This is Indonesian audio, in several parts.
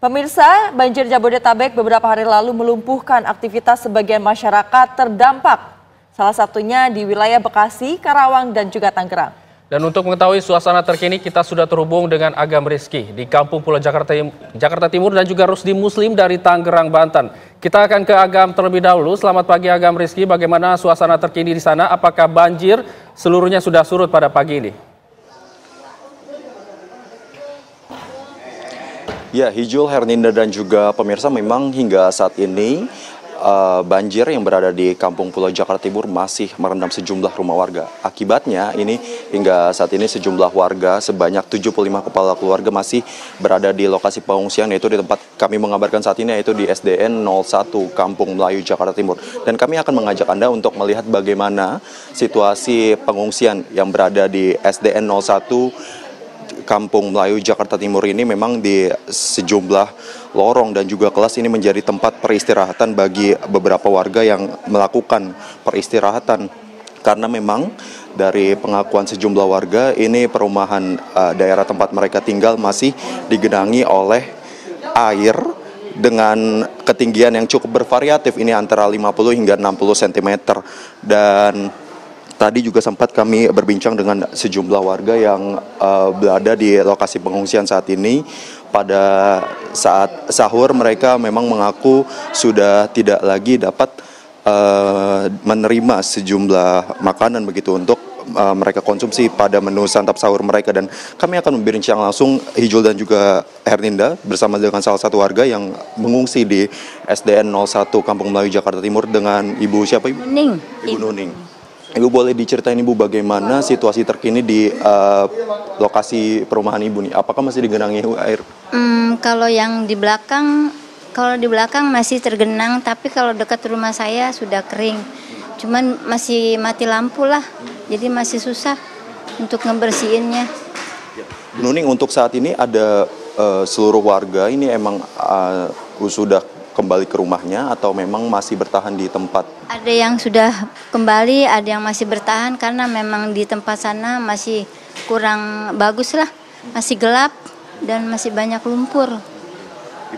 Pemirsa, banjir Jabodetabek beberapa hari lalu melumpuhkan aktivitas sebagian masyarakat terdampak. Salah satunya di wilayah Bekasi, Karawang, dan juga Tangerang. Dan untuk mengetahui suasana terkini, kita sudah terhubung dengan Agam Rizky di Kampung Pulo Jakarta Timur dan juga Rusdi Muslim dari Tangerang, Banten. Kita akan ke Agam terlebih dahulu. Selamat pagi Agam Rizky, bagaimana suasana terkini di sana? Apakah banjir seluruhnya sudah surut pada pagi ini? Ya, Hijul, Herninda, dan juga pemirsa, memang hingga saat ini banjir yang berada di Kampung Pulo Jakarta Timur masih merendam sejumlah rumah warga. Akibatnya ini hingga saat ini sejumlah warga sebanyak 75 kepala keluarga masih berada di lokasi pengungsian, yaitu di tempat kami mengabarkan saat ini, yaitu di SDN 01 Kampung Melayu Jakarta Timur. Dan kami akan mengajak Anda untuk melihat bagaimana situasi pengungsian yang berada di SDN 01 Kampung Melayu Jakarta Timur ini. Memang di sejumlah lorong dan juga kelas ini menjadi tempat peristirahatan bagi beberapa warga yang melakukan peristirahatan. Karena memang dari pengakuan sejumlah warga, ini perumahan daerah tempat mereka tinggal masih digenangi oleh air dengan ketinggian yang cukup bervariatif, ini antara 50 hingga 60 cm. Dan tadi juga sempat kami berbincang dengan sejumlah warga yang berada di lokasi pengungsian saat ini. Pada saat sahur mereka memang mengaku sudah tidak lagi dapat menerima sejumlah makanan begitu untuk mereka konsumsi pada menu santap sahur mereka. Dan kami akan berbincang langsung, Hijul dan juga Herninda, bersama dengan salah satu warga yang mengungsi di SDN 01 Kampung Melayu Jakarta Timur dengan Ibu siapa, Ibu? Nuning. Ibu Nuning. Ibu, boleh diceritain Ibu bagaimana situasi terkini di lokasi perumahan Ibu nih? Apakah masih digenangi air? Kalau yang di belakang, masih tergenang, tapi kalau dekat rumah saya sudah kering. Cuman masih mati lampu lah, jadi masih susah untuk ngebersihinnya. Nuning, untuk saat ini ada seluruh warga ini emang sudah kembali ke rumahnya atau memang masih bertahan di tempat? Ada yang sudah kembali, ada yang masih bertahan karena memang di tempat sana masih kurang bagus lah, masih gelap dan masih banyak lumpur.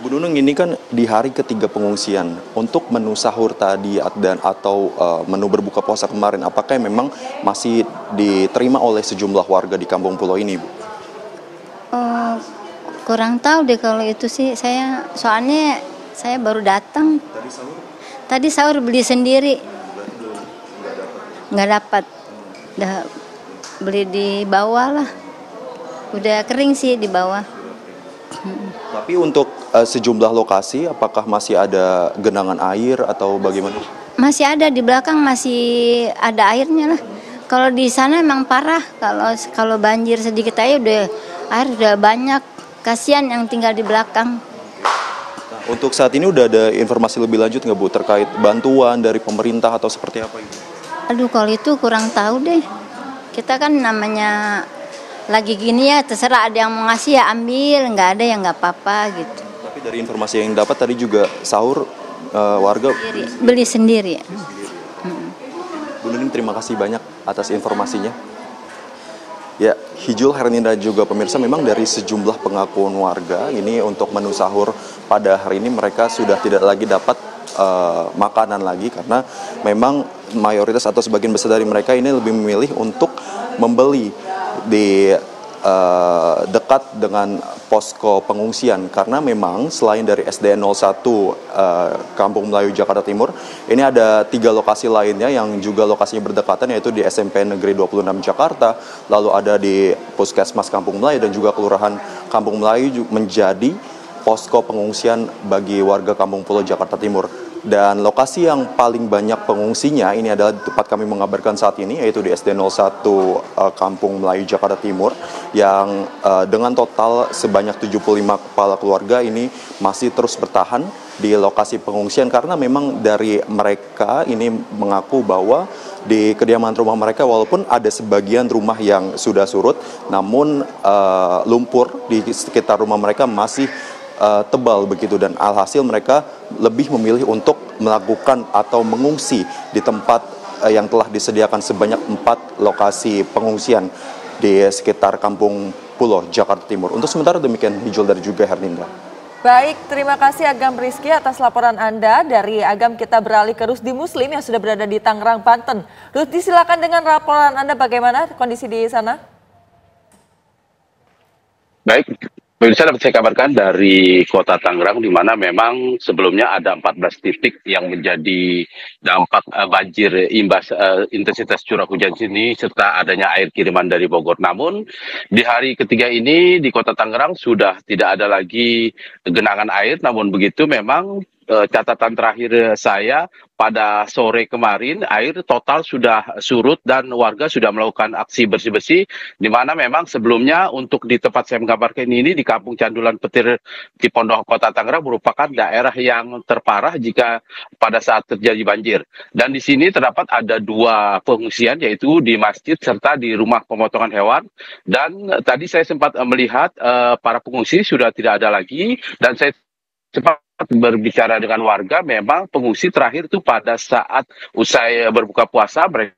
Ibu Nunung, ini kan di hari ketiga pengungsian. Untuk menu sahur tadi dan atau menu berbuka puasa kemarin, apakah memang masih diterima oleh sejumlah warga di Kampung Pulo ini, Bu? Kurang tahu deh kalau itu sih, soalnya saya baru datang. Tadi sahur beli sendiri. Nggak dapat. Udah beli di bawah lah. Udah kering sih di bawah. Tapi untuk sejumlah lokasi, apakah masih ada genangan air atau bagaimana? Masih ada, di belakang masih ada airnya lah. Kalau di sana emang parah. Kalau banjir sedikit aja air udah banyak. Kasihan yang tinggal di belakang. Untuk saat ini udah ada informasi lebih lanjut nggak, Bu, terkait bantuan dari pemerintah atau seperti apa, Ibu? Aduh, kalau itu kurang tahu deh. Kita kan namanya lagi gini ya, terserah, ada yang mau ngasih ya ambil, nggak ada ya nggak apa-apa gitu. Tapi dari informasi yang dapat tadi juga sahur warga beli sendiri. Bu Nuning, terima kasih banyak atas informasinya. Ya, Hijul, Herninda, juga pemirsa, memang dari sejumlah pengakuan warga ini untuk menu sahur pada hari ini mereka sudah tidak lagi dapat makanan lagi karena memang mayoritas atau sebagian besar dari mereka ini lebih memilih untuk membeli di dekat dengan posko pengungsian, karena memang selain dari SDN 01 Kampung Melayu Jakarta Timur, ini ada 3 lokasi lainnya yang juga lokasinya berdekatan, yaitu di SMP Negeri 26 Jakarta, lalu ada di Puskesmas Kampung Melayu, dan juga Kelurahan Kampung Melayu menjadi posko pengungsian bagi warga Kampung Pulo Jakarta Timur. Dan lokasi yang paling banyak pengungsinya ini adalah tempat kami mengabarkan saat ini, yaitu di SD 01 Kampung Melayu Jakarta Timur, yang dengan total sebanyak 75 kepala keluarga ini masih terus bertahan di lokasi pengungsian, karena memang dari mereka ini mengaku bahwa di kediaman rumah mereka, walaupun ada sebagian rumah yang sudah surut, namun lumpur di sekitar rumah mereka masih tebal begitu, dan alhasil mereka lebih memilih untuk melakukan atau mengungsi di tempat yang telah disediakan sebanyak 4 lokasi pengungsian di sekitar Kampung Pulo Jakarta Timur. Untuk sementara demikian, Hijul dan juga Herninda. Baik, terima kasih Agam Rizky atas laporan Anda. Dari Agam kita beralih ke Rusdi Muslim yang sudah berada di Tangerang, Banten. Rusdi, silakan dengan laporan Anda, bagaimana kondisi di sana? Baik, pemirsa, dapat saya kabarkan dari kota Tangerang, di mana memang sebelumnya ada 14 titik yang menjadi dampak banjir imbas intensitas curah hujan sini serta adanya air kiriman dari Bogor. Namun di hari ketiga ini di kota Tangerang sudah tidak ada lagi genangan air, namun begitu memang catatan terakhir saya pada sore kemarin air total sudah surut dan warga sudah melakukan aksi bersih-bersih, di mana memang sebelumnya untuk di tempat saya menggambarkan ini di Kampung Candulan Petir di Pondok Kota Tangerang merupakan daerah yang terparah jika pada saat terjadi banjir. Dan di sini terdapat ada 2 pengungsian, yaitu di masjid serta di rumah pemotongan hewan. Dan tadi saya sempat melihat para pengungsi sudah tidak ada lagi, dan saya sempat berbicara dengan warga. Memang pengungsi terakhir itu pada saat usai berbuka puasa mereka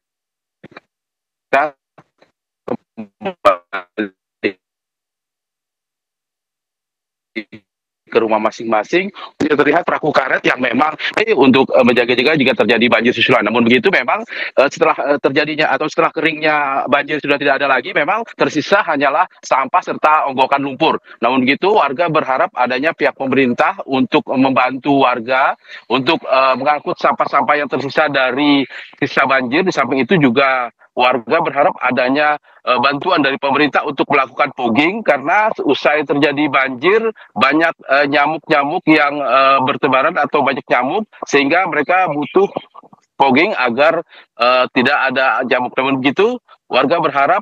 kembali ke rumah masing-masing. Terlihat perahu karet yang memang untuk menjaga-jaga jika terjadi banjir susulan. Namun begitu memang setelah terjadinya atau setelah keringnya banjir sudah tidak ada lagi, memang tersisa hanyalah sampah serta onggokan lumpur. Namun begitu warga berharap adanya pihak pemerintah untuk membantu warga untuk mengangkut sampah-sampah yang tersisa dari sisa banjir. Di samping itu juga warga berharap adanya bantuan dari pemerintah untuk melakukan fogging, karena usai terjadi banjir banyak nyamuk-nyamuk yang bertebaran atau banyak nyamuk, sehingga mereka butuh fogging agar tidak ada nyamuk. Namun begitu warga berharap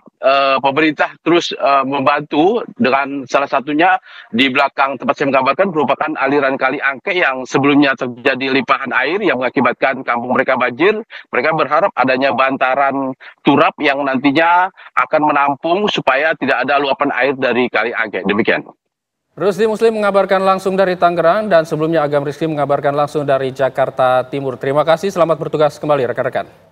pemerintah terus membantu, dengan salah satunya di belakang tempat saya menggambarkan merupakan aliran kali Angke yang sebelumnya terjadi limpahan air yang mengakibatkan kampung mereka banjir. Mereka berharap adanya bantaran turap yang nantinya akan menampung supaya tidak ada luapan air dari kali Angke. Demikian. Rusdi Muslim mengabarkan langsung dari Tangerang, dan sebelumnya Agam Rizky mengabarkan langsung dari Jakarta Timur. Terima kasih, selamat bertugas kembali rekan-rekan.